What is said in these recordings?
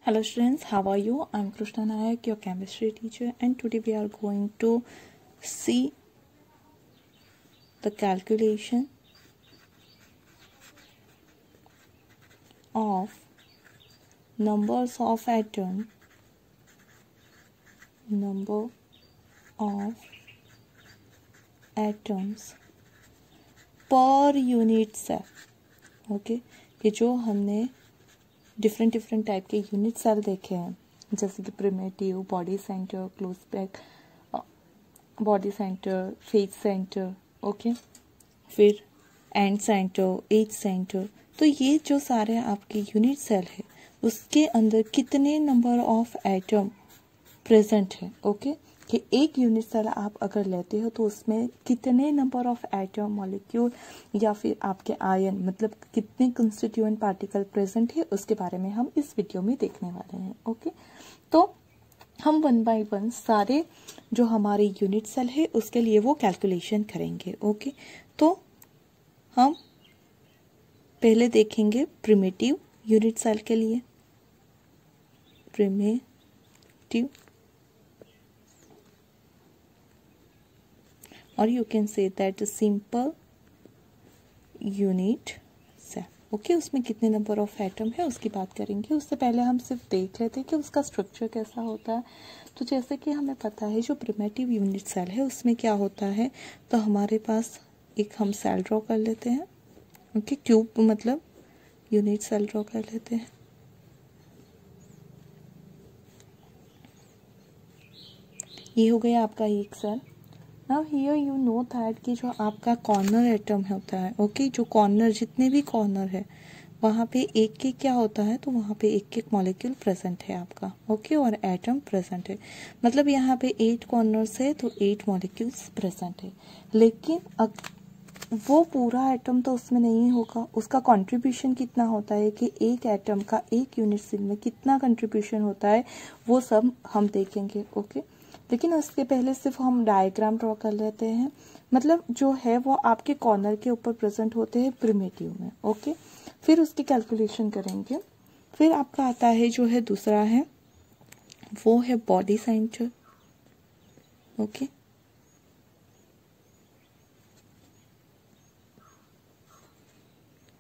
Hello students, how are you? I'm Krishna Nayak, your chemistry teacher, and today we are going to see the calculation of numbers of atoms per unit cell. Okay कि जो हमने different type के unit cell देखे हैं, जैसे कि primitive, body centre, close pack, body centre, face centre, okay, फिर and centre, as centre. तो ये जो सारे आपके यूनिट सेल है उसके अंदर कितने नंबर ऑफ एटम प्रेजेंट है, ओके, कि एक यूनिट सेल आप अगर लेते हो तो उसमें कितने नंबर ऑफ एटम, मॉलिक्यूल या फिर आपके आयन, मतलब कितने कंस्टिट्यूएंट पार्टिकल प्रेजेंट है, उसके बारे में हम इस वीडियो में देखने वाले हैं। ओके, तो हम 1 बाय 1 सारे जो हमारे यूनिट सेल है उसके लिए वो कैलकुलेशन करेंगे। ओके, तो हम पहले देखेंगे प्रिमिटिव यूनिट सेल के लिए। प्रिमिटिव, और you can say that simple unit cell. Okay, उसमें कितने नंबर ऑफ एटम है उसकी बात करेंगे। उससे पहले हम सिर्फ देख लेते हैं कि उसका स्ट्रक्चर कैसा होता है। तो जैसे कि हमें पता है जो प्रिमिटिव यूनिट सेल है उसमें क्या होता है, तो हमारे पास एक हम सेल ड्रॉ कर लेते हैं। ओके, क्यूब मतलब यूनिट सेल ड्रॉ कर लेते हैं। ये हो गया आपका एक cell. Now here you know that कि जो आपका कॉर्नर एटम होता है, ओके, जो कॉर्नर, जितने भी कॉर्नर है वहाँ पे एक एक क्या होता है, तो वहाँ पे एक एक मॉलिक्यूल प्रेजेंट है आपका, ओके, और एटम प्रेजेंट है। मतलब यहाँ पे 8 कॉर्नर्स है तो 8 मॉलिक्यूल्स प्रेजेंट है। लेकिन वो पूरा एटम तो उसमें नहीं होगा, उसका कंट्रीब्यूशन कितना होता है कि एक एटम का एक यूनिट सेल में कितना कंट्रीब्यूशन होता है वो सब हम देखेंगे। ओके, लेकिन उसके पहले सिर्फ हम डायग्राम ड्रॉ कर लेते हैं। मतलब जो है वो आपके कॉर्नर के ऊपर प्रेजेंट होते हैं प्रिमिटिव में। ओके, फिर उसकी कैलकुलेशन करेंगे। फिर आपका आता है जो है दूसरा है, वो है body centre. Okay,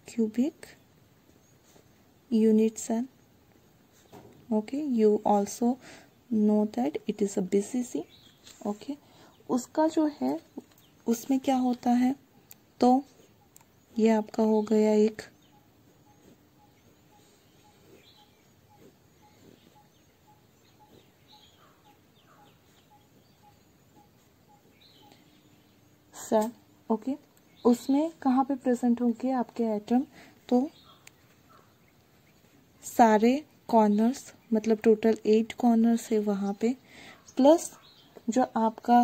cubic unit cell. Okay, you also know that it is a BCC. Okay, उसका जो है उसमें क्या होता है, तो ये आपका हो गया एक सेल। ओके, उसमें कहाँ पे प्रेजेंट होंगे आपके एटम, तो सारे कॉर्नर्स, मतलब टोटल 8 कॉर्नर्स है वहाँ पे, प्लस जो आपका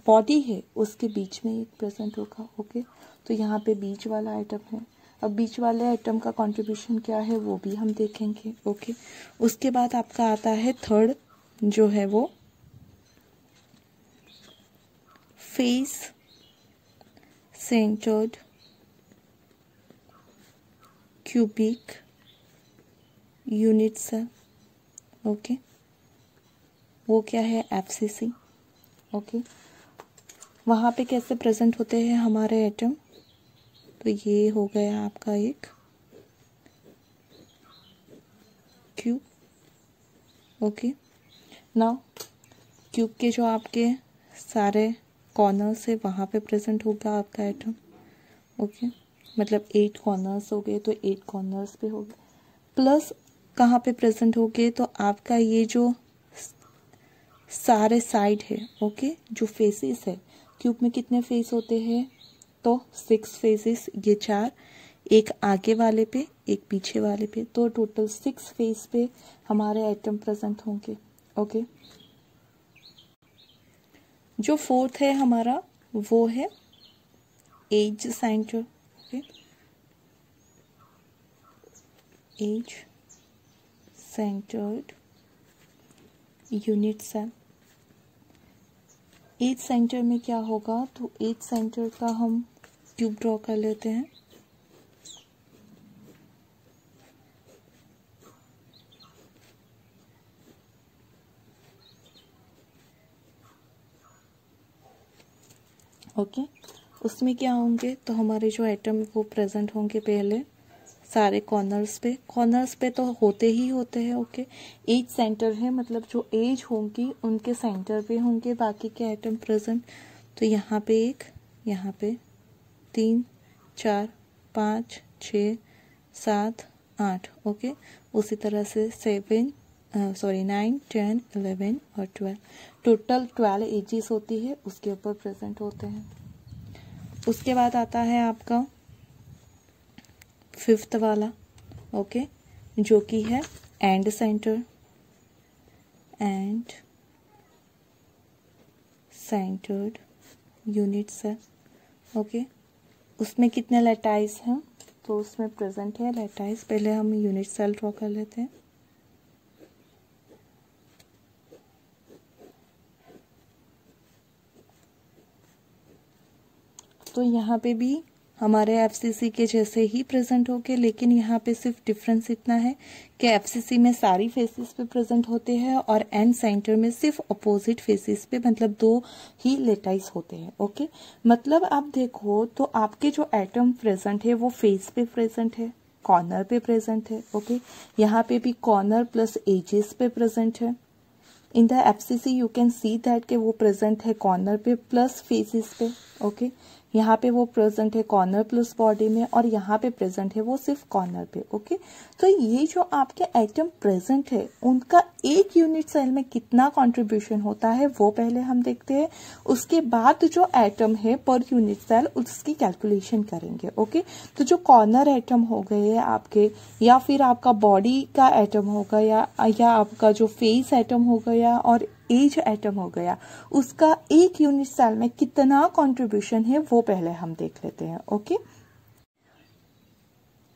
बॉडी है उसके बीच में एक प्रेजेंट होगा। ओके, तो यहाँ पे बीच वाला आइटम है। अब बीच वाले आइटम का कंट्रीब्यूशन क्या है वो भी हम देखेंगे। ओके, उसके बाद आपका आता है थर्ड, जो है वो face centred cubic unit cell. Okay, वो क्या है, एफसीसी। ओके, वहाँ पे कैसे प्रेजेंट होते हैं हमारे एटम, तो ये हो गया आपका एक क्यूब। ओके, नाउ क्यूब के जो आपके सारे कॉर्नर्स है वहाँ पे प्रेजेंट होगा आपका एटम। ओके, मतलब 8 कॉर्नर्स हो गए तो 8 कॉर्नर्स पे हो गए, प्लस कहाँ पे प्रेजेंट हो गए, तो आपका ये जो सारे साइड है, ओके, जो फेसेस है, क्यूब में कितने फेस होते हैं, तो 6 फेसेस, ये 4, एक आगे वाले पे एक पीछे वाले पे, तो टोटल 6 फेस पे हमारे एटम प्रेजेंट होंगे। ओके, जो फोर्थ है हमारा वो है edge centre. Okay, edge centred unit cell. Edge centre में क्या होगा, तो एज सेंटर का हम क्यूब ड्रॉ कर लेते हैं। ओके। उसमें क्या होंगे, तो हमारे जो एटम वो प्रेजेंट होंगे पहले सारे कॉर्नर्स पे तो होते ही होते हैं। ओके, एज सेंटर है, मतलब जो एज होंगी उनके सेंटर पे होंगे बाकी के एटम प्रेजेंट। तो यहाँ पे एक, यहाँ पे 3 4 5 6 7 8। ओके, उसी तरह से 9 10 11 और 12, टोटल 12 एजेस होती है, उसके ऊपर प्रेजेंट होते हैं। उसके बाद आता है आपका 5th वाला, ओके, जो कि है end centred unit cell. Okay, उसमें कितने लेटाइस हैं, तो उसमें प्रेजेंट है लेटाइस। पहले हम यूनिट सेल ड्रॉ कर लेते हैं। तो यहाँ पे भी हमारे एफसीसी के जैसे ही प्रेजेंट होंगे, लेकिन यहाँ पे सिर्फ डिफरेंस इतना है कि एफसीसी में सारी फेसेस पे प्रेजेंट होते हैं और एंड सेंटर में सिर्फ अपोजिट फेसेस पे, मतलब 2 ही लेटाइस होते हैं। ओके, मतलब आप देखो तो आपके जो एटम प्रेजेंट है वो फेस पे प्रेजेंट है, कॉर्नर पे प्रेजेंट है। ओके, यहाँ पे भी कॉर्नर प्लस एजेस पे प्रेजेंट है। In the FCC you can see that के वो प्रेजेंट है कॉर्नर पे प्लस फेसेस पे। ओके, यहाँ पे वो प्रेजेंट है कॉर्नर प्लस बॉडी में, और यहाँ पे प्रेजेंट है वो सिर्फ कॉर्नर पे। ओके, तो ये जो आपके एटम प्रेजेंट है उनका एक यूनिट सेल में कितना कंट्रीब्यूशन होता है वो पहले हम देखते हैं। उसके बाद जो एटम है पर यूनिट सेल उसकी कैलकुलेशन करेंगे। ओके, तो जो कॉर्नर एटम हो गए आपके, या फिर आपका बॉडी का एटम हो गया, या आपका जो फेस एटम हो गया और एज एटम हो गया, उसका एक यूनिट सेल में कितना कंट्रीब्यूशन है वो पहले हम देख लेते हैं। ओके,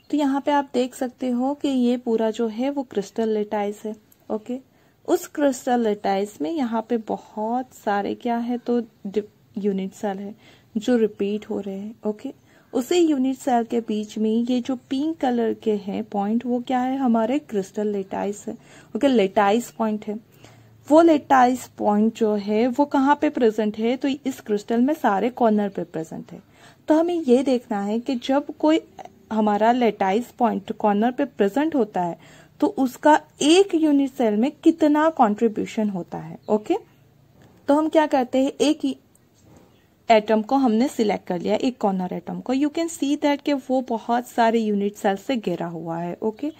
तो यहाँ पे आप देख सकते हो कि ये पूरा जो है वो क्रिस्टल लेटाइस है। ओके, उस क्रिस्टल लेटाइस में यहाँ पे बहुत सारे क्या है, तो यूनिट सेल है जो रिपीट हो रहे हैं। ओके, उसी यूनिट सेल के बीच में ये जो पिंक कलर के हैं पॉइंट, वो क्या है, हमारे क्रिस्टल लेटाइस है। ओके, लेटाइस पॉइंट है। वो लेटाइस पॉइंट जो है वो कहाँ पे प्रेजेंट है, तो इस क्रिस्टल में सारे कॉर्नर पे प्रेजेंट है। तो हमें ये देखना है कि जब कोई हमारा लेटाइस पॉइंट कॉर्नर पे प्रेजेंट होता है तो उसका एक यूनिट सेल में कितना कंट्रीब्यूशन होता है। ओके, तो हम क्या करते हैं, एक एटम को हमने सिलेक्ट कर लिया, एक कॉर्नर एटम को। यू कैन सी दैट कि वो बहुत सारे यूनिट सेल से घिरा हुआ है। ओके,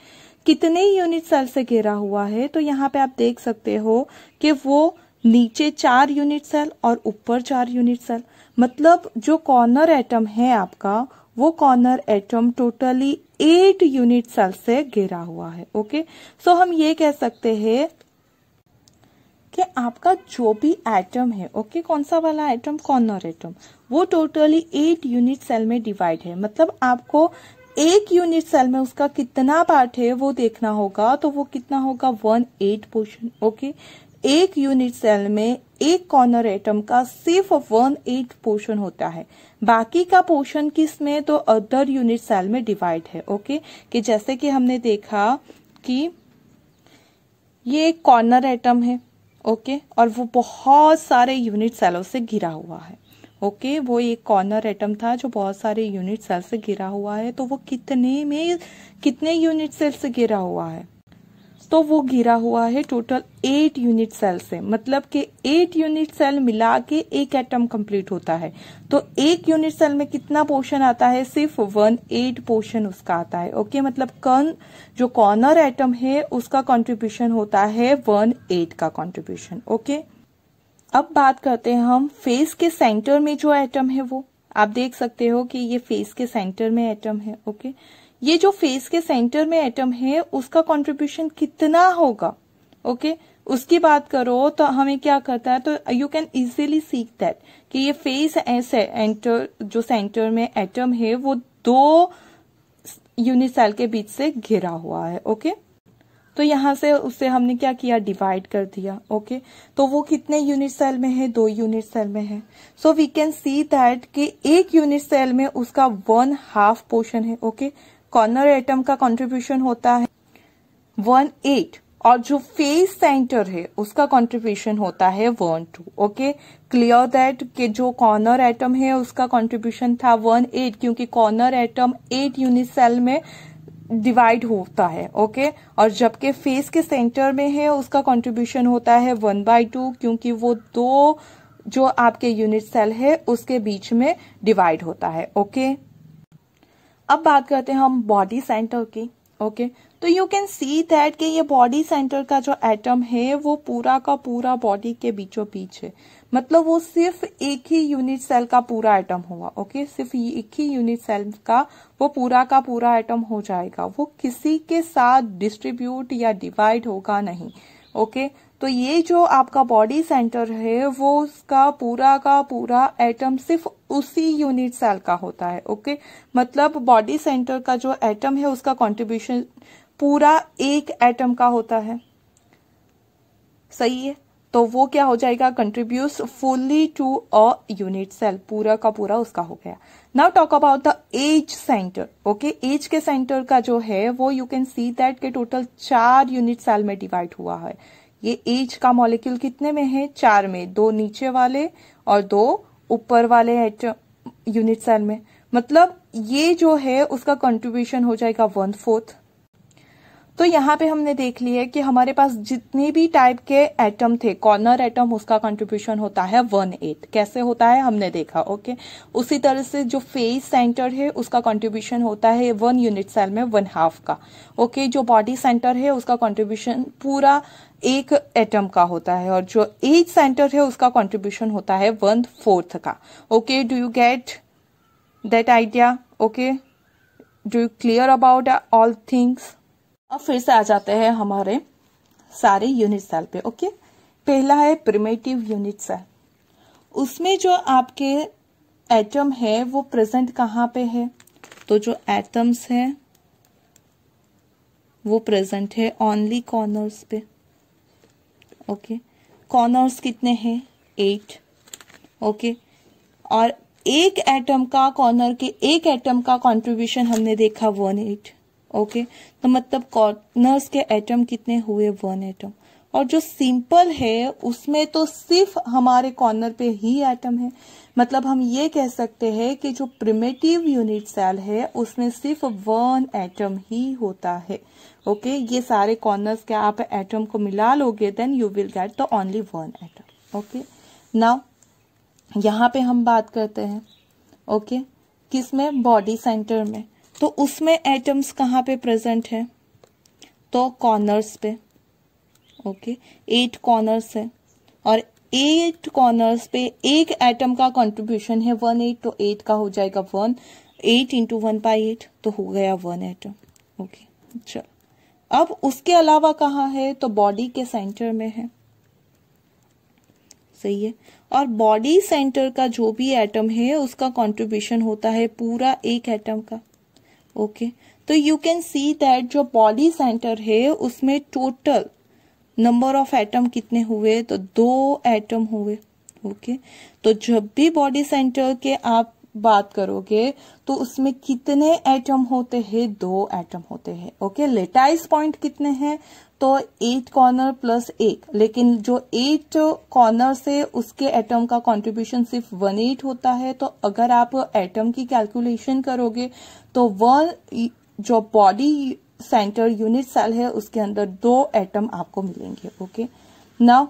कितने यूनिट सेल से घिरा हुआ है, तो यहाँ पे आप देख सकते हो कि वो नीचे 4 यूनिट सेल और ऊपर 4 यूनिट सेल, मतलब जो कॉर्नर एटम है आपका, वो corner atom totally 8 unit cell से घिरा हुआ है। ओके, सो हम ये कह सकते हैं कि आपका जो भी एटम है, ओके, कौन सा वाला एटम, कॉर्नर एटम, वो टोटली 8 यूनिट सेल में डिवाइड है। मतलब आपको एक यूनिट सेल में उसका कितना पार्ट है वो देखना होगा, तो वो कितना होगा, 1/8 पोर्शन। ओके, एक यूनिट सेल में एक कॉर्नर एटम का सिर्फ 1/8 पोर्शन होता है, बाकी का पोर्शन किस में, तो अदर यूनिट सेल में डिवाइड है। ओके, कि जैसे कि हमने देखा कि ये एक कॉर्नर एटम है। ओके, और वो बहुत सारे यूनिट सेलों से घिरा हुआ है। ओके, वो एक कॉर्नर एटम था जो बहुत सारे यूनिट सेल से घिरा हुआ है। तो वो कितने यूनिट सेल से घिरा हुआ है, तो वो घिरा हुआ है टोटल 8 यूनिट सेल से। मतलब कि 8 यूनिट सेल मिला के एक एटम कंप्लीट होता है। तो एक यूनिट सेल में कितना पोर्शन आता है, सिर्फ 1/8 पोर्शन उसका आता है। ओके, मतलब जो कॉर्नर एटम है उसका कंट्रीब्यूशन होता है 1/8 का कंट्रीब्यूशन। ओके, अब बात करते हैं हम फेस के सेंटर में जो एटम है वो आप देख सकते हो कि ये फेस के सेंटर में एटम है। ओके, ये जो फेस के सेंटर में एटम है उसका कंट्रीब्यूशन कितना होगा। ओके, उसकी बात करो तो हमें क्या करता है, तो you can easily seek that कि ये फेस एंटर जो सेंटर में एटम है वो 2 यूनिट सेल के बीच से घिरा हुआ है। ओके, तो यहां से उससे हमने क्या किया, डिवाइड कर दिया। ओके, तो वो कितने यूनिट सेल में है, 2 यूनिट सेल में है। So we can see that कि एक यूनिट सेल में उसका 1/2 पोर्शन है। ओके, कॉर्नर एटम का कंट्रीब्यूशन होता है 1/8, और जो फेस सेंटर है उसका कंट्रीब्यूशन होता है 1/2। ओके, क्लियर दैट कि जो कॉर्नर एटम है उसका कंट्रीब्यूशन था 1/8, क्योंकि कॉर्नर एटम 8 यूनिट सेल में डिवाइड होता है। ओके, और जबकि फेस के सेंटर में है उसका कंट्रीब्यूशन होता है 1/2, क्योंकि वो दो जो आपके यूनिट सेल है उसके बीच में डिवाइड होता है। ओके, अब बात करते हैं हम बॉडी सेंटर की। ओके, तो यू कैन सी दैट कि ये बॉडी सेंटर का जो एटम है वो पूरा का पूरा बॉडी के बीचों बीच है, मतलब वो सिर्फ एक ही यूनिट सेल का पूरा एटम हुआ। ओके, सिर्फ एक ही यूनिट सेल का वो पूरा का पूरा एटम हो जाएगा, वो किसी के साथ डिस्ट्रीब्यूट या डिवाइड होगा नहीं। ओके, तो ये जो आपका बॉडी सेंटर है वो उसका पूरा का पूरा एटम सिर्फ उसी यूनिट सेल का होता है। ओके, मतलब बॉडी सेंटर का जो एटम है उसका कंट्रीब्यूशन पूरा एक एटम का होता है। सही है, तो वो क्या हो जाएगा, contributes fully to a unit cell, पूरा का पूरा उसका हो गया। Now talk about the edge centre. Okay, edge के सेंटर का जो है वो यू कैन सी दैट के टोटल 4 यूनिट सेल में डिवाइड हुआ है। ये एज का मॉलिक्यूल कितने में है, 4 में, 2 नीचे वाले और 2 ऊपर वाले यूनिट सेल में, मतलब ये जो है उसका कंट्रीब्यूशन हो जाएगा 1/4। तो यहाँ पे हमने देख लिया कि हमारे पास जितने भी टाइप के एटम थे, कॉर्नर एटम उसका कंट्रीब्यूशन होता है 1/8। कैसे होता है हमने देखा। ओके, उसी तरह से जो फेस सेंटर है उसका कंट्रीब्यूशन होता है 1 यूनिट सेल में 1/2 का। ओके, जो बॉडी सेंटर है उसका कंट्रीब्यूशन पूरा एक एटम का होता है, और जो एज सेंटर है उसका कंट्रीब्यूशन होता है 1/4 का। Okay, do you get that idea? Okay, do you clear about all things? अब फिर से आ जाते हैं हमारे सारे यूनिट सेल पे। ओके, पहला है प्रिमिटिव यूनिट सेल। उसमें जो आपके एटम है वो प्रेजेंट कहाँ पे है, तो जो एटम्स है वो प्रेजेंट है ओनली कॉर्नर्स पे। ओके, कॉर्नर्स कितने हैं, 8। ओके, और एक एटम का, कॉर्नर के एक एटम का कंट्रीब्यूशन हमने देखा 1/8। ओके, तो मतलब कॉर्नर्स के एटम कितने हुए, 1 एटम। और जो सिंपल है उसमें तो सिर्फ हमारे कॉर्नर पे ही एटम है, मतलब हम ये कह सकते हैं कि जो प्रिमिटिव यूनिट सेल है उसमें सिर्फ 1 एटम ही होता है। ओके, ये सारे कॉर्नर्स के आप एटम को मिला लोगे then you will get the only 1 atom. Okay, now यहाँ पे हम बात करते हैं ओके किसमें, बॉडी सेंटर में। तो उसमें एटम्स कहाँ पे प्रेजेंट है, तो कॉर्नर्स पे। ओके, 8 कॉर्नर्स है और 8 कॉर्नर्स पे एक एटम का कंट्रीब्यूशन है 1/8, तो 8 का हो जाएगा 1, 8 × 1/8 तो हो गया 1 एटम। ओके, चलो अब उसके अलावा कहाँ है, तो बॉडी के सेंटर में है। सही है, और बॉडी सेंटर का जो भी एटम है उसका कंट्रीब्यूशन होता है पूरा एक एटम का। ओके, तो यू कैन सी दैट जो बॉडी सेंटर है उसमें टोटल नंबर ऑफ एटम कितने हुए, तो 2 एटम हुए। ओके, तो जब भी बॉडी सेंटर के आप बात करोगे तो उसमें कितने एटम होते हैं, 2 एटम होते हैं। ओके, लेटाइस पॉइंट कितने हैं, तो 8 कॉर्नर प्लस 1, लेकिन जो 8 कॉर्नर से उसके एटम का कंट्रीब्यूशन सिर्फ 1/8 होता है। तो अगर आप एटम की कैलकुलेशन करोगे तो 1 जो बॉडी सेंटर यूनिट सेल है उसके अंदर 2 एटम आपको मिलेंगे। ओके, नाउ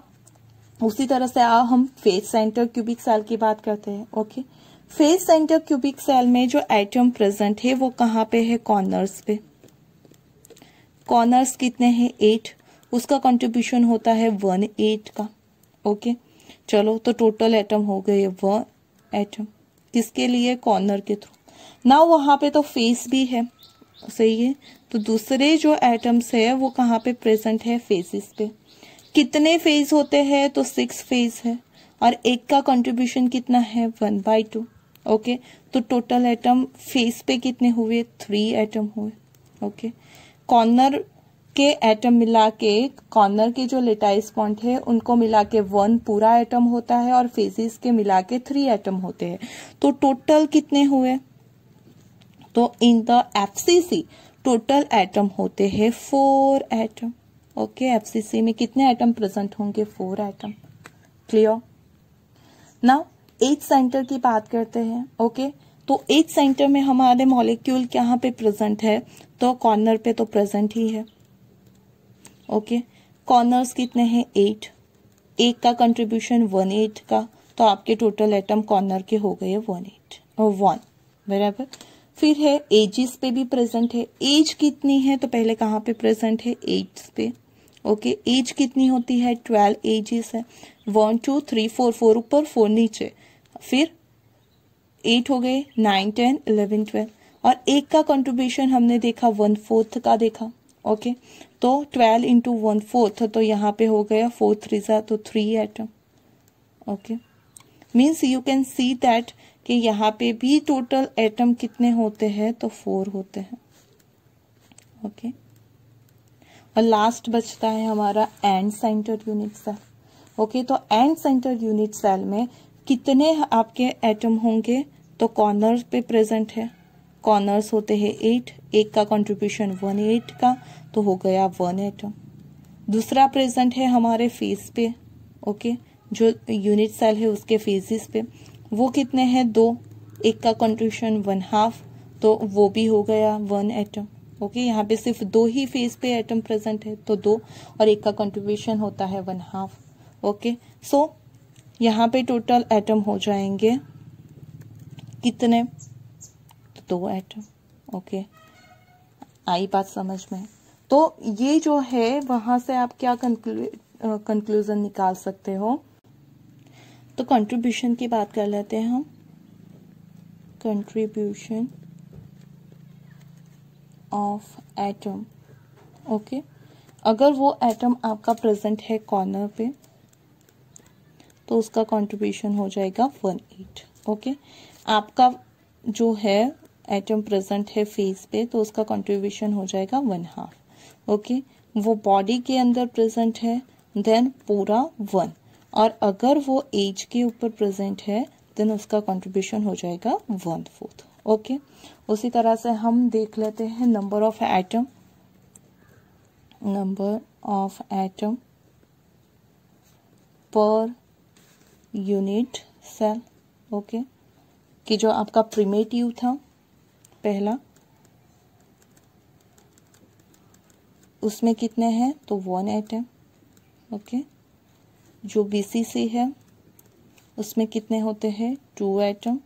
उसी तरह से हम फेस सेंटर क्यूबिक सेल की बात करते हैं। Okay, face centre cubic cell में जो एटम प्रेजेंट है वो कहाँ पे है, कॉर्नर्स पे। कॉर्नर्स कितने हैं, 8, उसका कंट्रीब्यूशन होता है 1/8 का। ओके, चलो तो टोटल एटम हो गए 1 एटम, किसके लिए, कॉर्नर के थ्रू। ना वहां पे तो फेस भी है, सही है, तो दूसरे जो एटम्स है वो कहाँ पे प्रेजेंट है, फेसेस पे। कितने फेज होते हैं, तो 6 फेज है, और एक का कंट्रीब्यूशन कितना है, 1/2। ओके, तो टोटल एटम फेस पे कितने हुए, 3 एटम हुए। ओके, कॉर्नर के एटम मिला के, कॉर्नर के जो लेटाइस पॉइंट है उनको मिला के 1 पूरा एटम होता है, और फेसेस के मिला के 3 एटम होते हैं। तो टोटल कितने हुए, तो in the FCC total atom होते हैं 4 एटम। ओके, एफसीसी में कितने एटम प्रेजेंट होंगे, 4 atom. Clear? Now edge centre की बात करते हैं। ओके, तो एज सेंटर में हमारे मॉलिक्यूल कहाँ पे प्रेजेंट है, तो कॉर्नर पे तो प्रेजेंट ही है। ओके, कॉर्नर्स कितने हैं 8, एक का कंट्रीब्यूशन 1/8 का, तो आपके टोटल एटम कॉर्नर के हो गए 1 बराबर। फिर है एजिस पे भी प्रेजेंट है। एज कितनी है, तो पहले कहाँ पे प्रेजेंट है, एज पे। ओके, एज कितनी होती है, 12 एजिस है। 1 2 3 4, 4 ऊपर 4 नीचे, फिर 8 हो गए, 9 10 11 12, और एक का कंट्रीब्यूशन हमने देखा 1/4 का देखा। ओके, तो 12 इंटू 1/4, तो यहाँ पे हो गया 4 3 तो 3 atom. Okay, means you can see that कि यहाँ पे भी टोटल एटम कितने होते हैं, तो 4 होते हैं। ओके, और लास्ट बचता है हमारा end centre unit cell. Okay, तो एंड सेंटर यूनिट सेल में कितने आपके एटम होंगे, तो कॉर्नर पे प्रेजेंट है। कॉर्नर्स होते हैं 8, एक का कंट्रीब्यूशन 1/8 का, तो हो गया 1 एटम। दूसरा प्रेजेंट है हमारे फेस पे। ओके, जो यूनिट सेल है उसके फेसिस पे, वो कितने हैं 2, एक का कंट्रीब्यूशन 1/2, तो वो भी हो गया 1 एटम। ओके, यहाँ पे सिर्फ 2 ही फेस पे एटम प्रेजेंट है, तो 2, और एक का कंट्रीब्यूशन होता है 1/2। ओके, सो यहाँ पे टोटल एटम हो जाएंगे कितने, 2 एटम। ओके, आई बात समझ में। तो ये जो है वहां से आप क्या कंक्लूजन निकाल सकते हो, तो कंट्रीब्यूशन की बात कर लेते हैं हम। Contribution of atom. ओके, अगर वो एटम आपका प्रेजेंट है कॉर्नर पे, तो उसका कंट्रीब्यूशन हो जाएगा 1/8। ओके, आपका जो है एटम प्रेजेंट है फेस पे, तो उसका कंट्रीब्यूशन हो जाएगा 1/2। ओके, वो बॉडी के अंदर प्रेजेंट है, देन पूरा 1, और अगर वो एज के ऊपर प्रेजेंट है, देन उसका कंट्रीब्यूशन हो जाएगा 1/4। ओके, उसी तरह से हम देख लेते हैं number of atom. Number of atom per unit cell. Okay, कि जो आपका प्रिमिटिव था पहला, उसमें कितने हैं, तो 1 एटम। ओके, जो बीसीसी है उसमें कितने होते हैं, 2 एटम।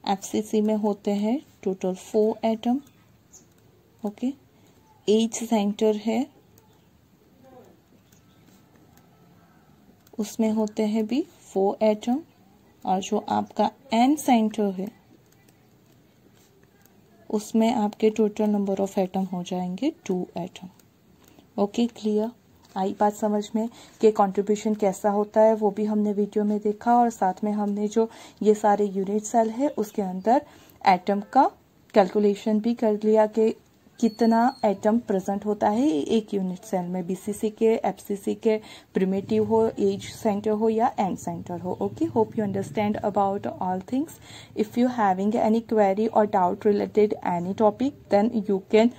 एफसीसी में होते हैं total 4 atom. Okay, edge centre है उसमें होते हैं भी 4 एटम, और जो आपका एंड सेंटर है उसमें आपके टोटल नंबर ऑफ एटम हो जाएंगे 2 एटम। ओके, क्लियर, आई बात समझ में कि कंट्रीब्यूशन कैसा होता है, वो भी हमने वीडियो में देखा, और साथ में हमने जो ये सारे यूनिट सेल है उसके अंदर एटम का कैलकुलेशन भी कर लिया कि कितना एटम प्रेजेंट होता है एक यूनिट सेल में, बीसीसी के, एफसीसी के, प्रिमिटिव हो, एज सेंटर हो या एंड सेंटर हो। Okay, hope you understand about all things. If you having any query और doubt related any topic, then you can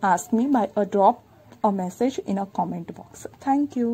ask me by a drop a message in a comment box. Thank you.